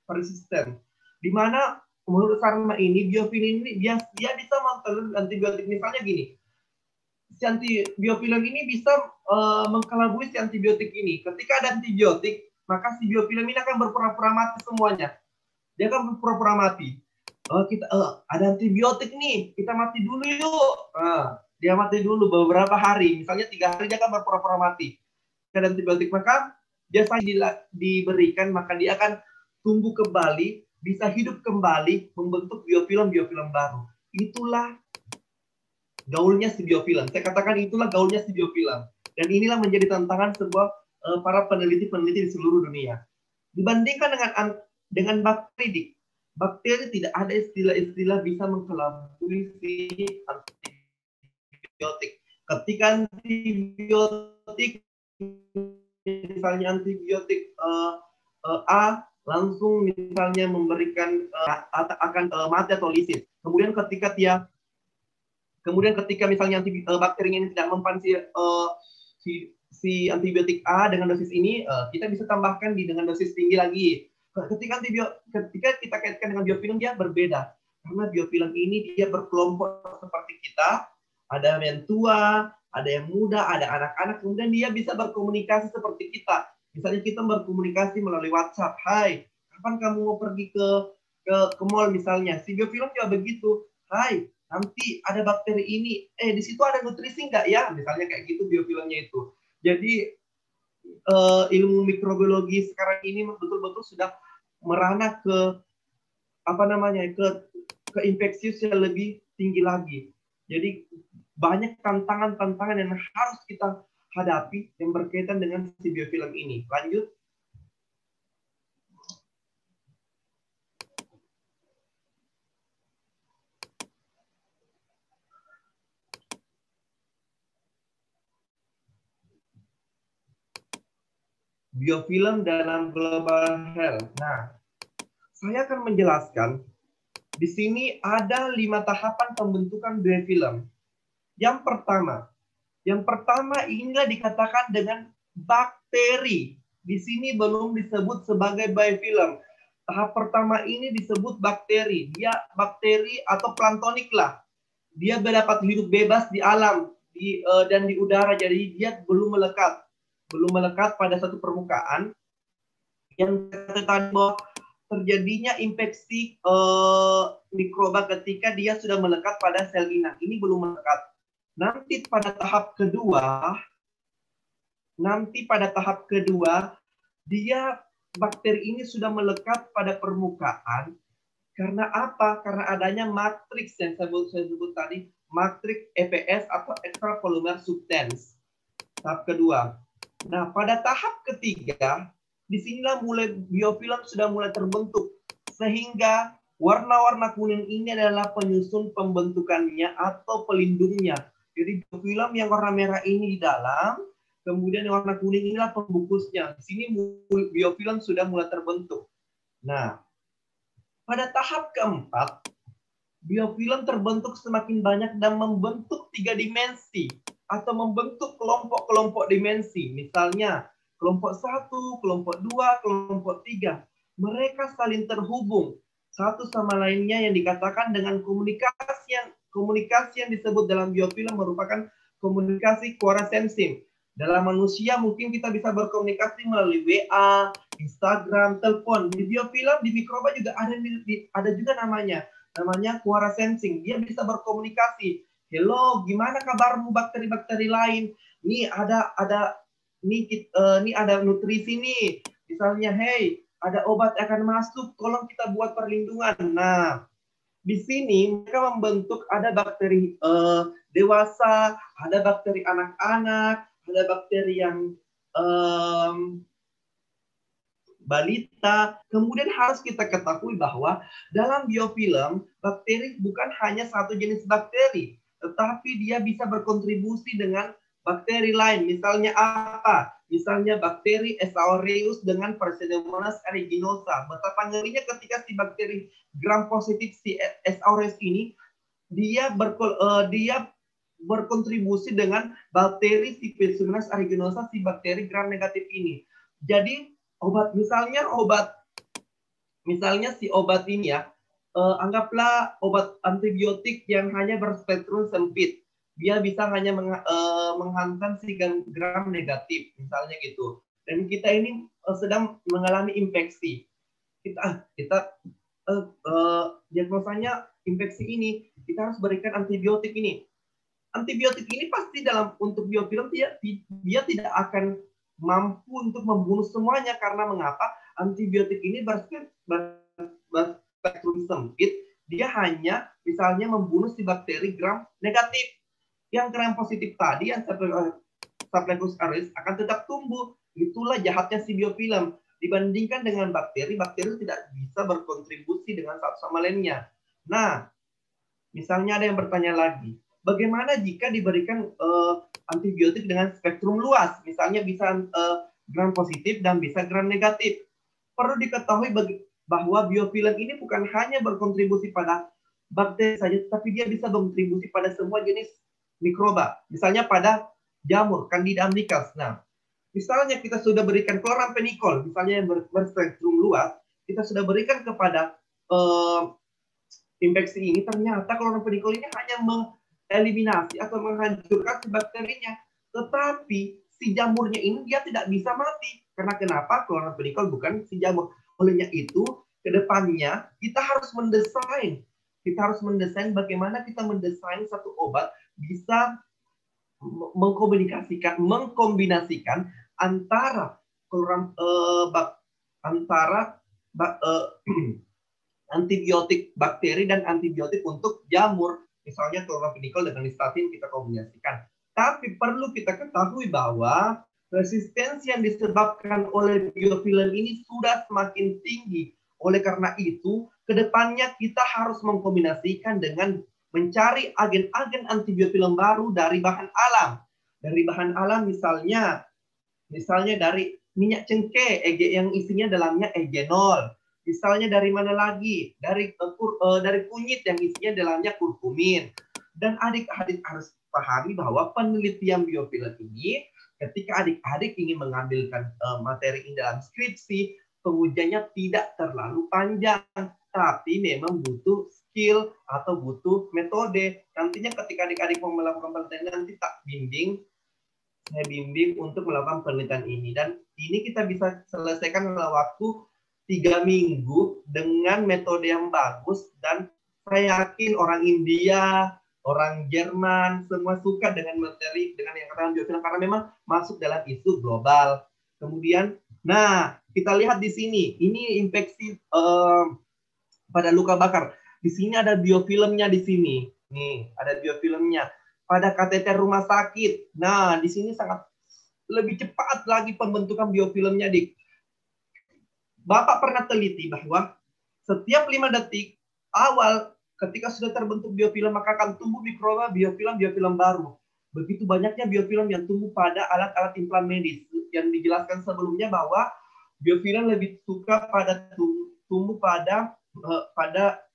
persisten. Di mana menurut Sharma ini biofilm ini dia bisa mentolerir antibiotik. Misalnya gini, si biofilm ini bisa mengkelabui si antibiotik ini. Ketika ada antibiotik, maka si biofilm ini akan berpura-pura mati semuanya. Dia akan berpura-pura mati. Ada antibiotik nih, kita mati dulu yuk. Dia mati dulu beberapa hari, misalnya 3 hari dia akan berpura-pura mati. Ada antibiotik, maka biasanya diberikan, maka dia akan tumbuh kembali, bisa hidup kembali, membentuk biofilm baru. Itulah gaulnya si biofilm. Saya katakan itulah gaulnya si biofilm. Dan inilah menjadi tantangan sebuah para peneliti-peneliti di seluruh dunia. Dibandingkan dengan bakteri, bakteri tidak ada istilah-istilah bisa mengkelabui si antibiotik. Ketika antibiotik, misalnya antibiotik A, langsung misalnya memberikan akan mati atau lisit. Kemudian ketika misalnya bakteri ini tidak mempan si antibiotik A dengan dosis ini, kita bisa tambahkan dengan dosis tinggi lagi. Ketika kita kaitkan dengan biofilm, dia berbeda. Karena biofilm ini dia berkelompok seperti kita, ada yang tua, ada yang muda, ada anak-anak, kemudian dia bisa berkomunikasi seperti kita. Misalnya kita berkomunikasi melalui WhatsApp, hai, kapan kamu mau pergi ke mall misalnya. Si biofilm juga begitu, hai, nanti ada bakteri ini, di situ ada nutrisi nggak ya? Misalnya kayak gitu biofilmnya itu. Jadi ilmu mikrobiologi sekarang ini betul-betul sudah merana ke infeksius yang lebih tinggi lagi. Jadi banyak tantangan-tantangan yang harus kita hadapi yang berkaitan dengan si biofilm ini. Lanjut. Biofilm dalam global health. Nah, saya akan menjelaskan di sini ada 5 tahapan pembentukan biofilm. Yang pertama inilah dikatakan dengan bakteri. Di sini belum disebut sebagai biofilm. Tahap pertama ini disebut bakteri. Dia bakteri atau planktonik lah. Dia dapat hidup bebas di alam dan di udara. Jadi dia belum melekat pada satu permukaan. Yang tadi bahwa terjadinya infeksi mikroba ketika dia sudah melekat pada sel inang. Ini belum melekat. Nanti pada tahap kedua, dia bakteri ini sudah melekat pada permukaan. Karena apa? Karena adanya matriks yang saya sebut tadi, matriks EPS atau extracellular substance. Tahap kedua. Nah, pada tahap ketiga, disinilah biofilm sudah mulai terbentuk. Sehingga warna-warna kuning ini adalah penyusun pembentukannya atau pelindungnya. Jadi biofilm yang warna merah ini di dalam, kemudian yang warna kuning inilah pembungkusnya. Di sini biofilm sudah mulai terbentuk. Nah, pada tahap keempat, biofilm terbentuk semakin banyak dan membentuk 3 dimensi atau membentuk kelompok-kelompok dimensi. Misalnya, kelompok 1, kelompok 2, kelompok 3. Mereka saling terhubung satu sama lainnya yang dikatakan dengan komunikasi yang disebut dalam biofilm merupakan komunikasi quorasensin. Dalam manusia mungkin kita bisa berkomunikasi melalui WA, Instagram, telepon. Di biofilm, di mikroba juga ada juga namanya quorasensing. Dia bisa berkomunikasi. Hello, gimana kabarmu bakteri-bakteri lain? Nih ada nutrisi nih. Misalnya, hey, ada obat akan masuk, tolong kita buat perlindungan. Nah, di sini mereka membentuk ada bakteri dewasa, ada bakteri anak-anak, ada bakteri yang balita. Kemudian harus kita ketahui bahwa dalam biofilm, bakteri bukan hanya satu jenis bakteri, tetapi dia bisa berkontribusi dengan bakteri lain. Misalnya apa? Misalnya bakteri S. aureus dengan Pseudomonas aeruginosa. Betapa ngerinya ketika si bakteri gram positif si S. aureus ini, dia berkontribusi dengan bakteri si Pseudomonas aeruginosa, si bakteri gram negatif ini. Jadi obat Misalnya si obat ini ya, anggaplah obat antibiotik yang hanya berspektrum sempit. Dia bisa hanya menghantam si gram negatif, misalnya gitu. Dan kita ini sedang mengalami infeksi. Kita diagnosanya infeksi ini, kita harus berikan antibiotik ini. Antibiotik ini pasti untuk biofilm dia tidak akan mampu untuk membunuh semuanya, karena mengapa? Antibiotik ini berspektrum sempit, dia hanya misalnya membunuh si bakteri gram negatif. Yang gram positif tadi, yang Staphylococcus aureus akan tetap tumbuh. Itulah jahatnya si biofilm. Dibandingkan dengan bakteri, bakteri tidak bisa berkontribusi dengan satu sama lainnya. Nah, misalnya ada yang bertanya lagi, bagaimana jika diberikan antibiotik dengan spektrum luas? Misalnya bisa gram positif dan bisa gram negatif. Perlu diketahui bahwa biofilm ini bukan hanya berkontribusi pada bakteri saja, tapi dia bisa berkontribusi pada semua jenis mikroba. Misalnya pada jamur, Candida albicans. Nah, misalnya kita sudah berikan chloramphenicol, misalnya yang berspektrum luas, kita sudah berikan kepada infeksi ini, ternyata chloramphenicol ini hanya mengeliminasi atau menghancurkan si bakterinya. Tetapi si jamurnya ini dia tidak bisa mati. Karena kenapa? Chloramphenicol bukan si jamur. Olehnya itu, ke depannya kita harus mendesain. Kita harus mendesain bagaimana kita mendesain satu obat bisa mengkombinasikan antara antibiotik bakteri dan antibiotik untuk jamur, misalnya chloramphenicol dengan listatin kita kombinasikan. Tapi perlu kita ketahui bahwa resistensi yang disebabkan oleh biofilm ini sudah semakin tinggi. Oleh karena itu, kedepannya kita harus mengkombinasikan dengan mencari agen-agen antibiofilm baru dari bahan alam. Dari bahan alam misalnya dari minyak cengkeh, yang isinya dalamnya eugenol. Misalnya dari mana lagi? Dari kunyit yang isinya dalamnya kurkumin. Dan adik-adik harus pahami bahwa penelitian biofilm ini, ketika adik-adik ingin mengambilkan materi ini dalam skripsi, pengujiannya tidak terlalu panjang, tapi memang butuh skill atau butuh metode. Nantinya ketika adik-adik mau melakukan penelitian, nanti saya bimbing untuk melakukan penelitian ini. Dan ini kita bisa selesaikan dalam waktu 3 minggu dengan metode yang bagus. Dan saya yakin orang India, orang Jerman, semua suka dengan materi, dengan yang katakan biofilm, karena memang masuk dalam isu global. Kemudian, nah, kita lihat di sini, ini infeksi pada luka bakar. Di sini ada biofilmnya di sini. Nih, ada biofilmnya. Pada kateter rumah sakit. Nah, di sini sangat lebih cepat lagi pembentukan biofilmnya, Dik. Bapak pernah teliti bahwa setiap 5 detik awal ketika sudah terbentuk biofilm, maka akan tumbuh mikroba biofilm baru. Begitu banyaknya biofilm yang tumbuh pada alat-alat implan medis. Yang dijelaskan sebelumnya bahwa biofilm lebih suka pada tumbuh pada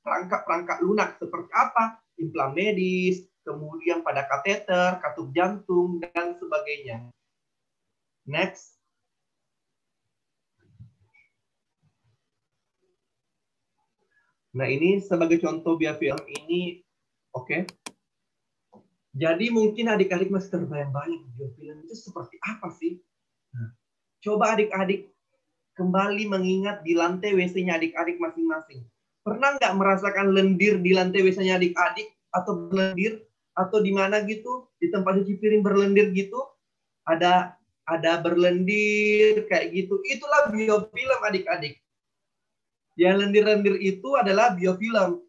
perangkat lunak. Seperti apa? Implan medis, kemudian pada kateter, katup jantung, dan sebagainya. Next. Nah, ini sebagai contoh biofilm ini, oke. Jadi mungkin adik-adik masih terbayang-bayang biofilm itu seperti apa sih? Nah, coba adik-adik kembali mengingat di lantai WC-nya adik-adik masing-masing. Pernah nggak merasakan lendir di lantai WC-nya adik-adik? Atau berlendir? Atau di mana gitu? Di tempat cuci piring berlendir gitu? Ada berlendir kayak gitu. Itulah biofilm adik-adik. Yang lendir-lendir itu adalah biofilm.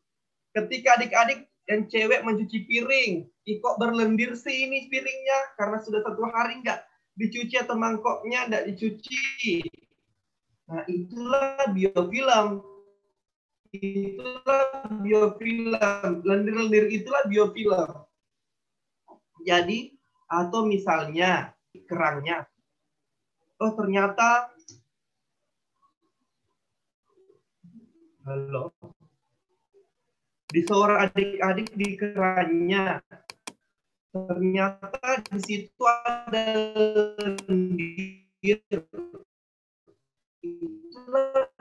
Ketika adik-adik yang cewek mencuci piring, kok berlendir sih ini piringnya? Karena sudah 1 hari nggak dicuci atau mangkoknya nggak dicuci. Nah, itulah biofilm. Itulah biofilm. Lendir-lendir itulah biofilm. Jadi, atau misalnya kerangnya. Oh, ternyata di seorang adik-adik di kerannya, ternyata di situ ada lendir. Itulah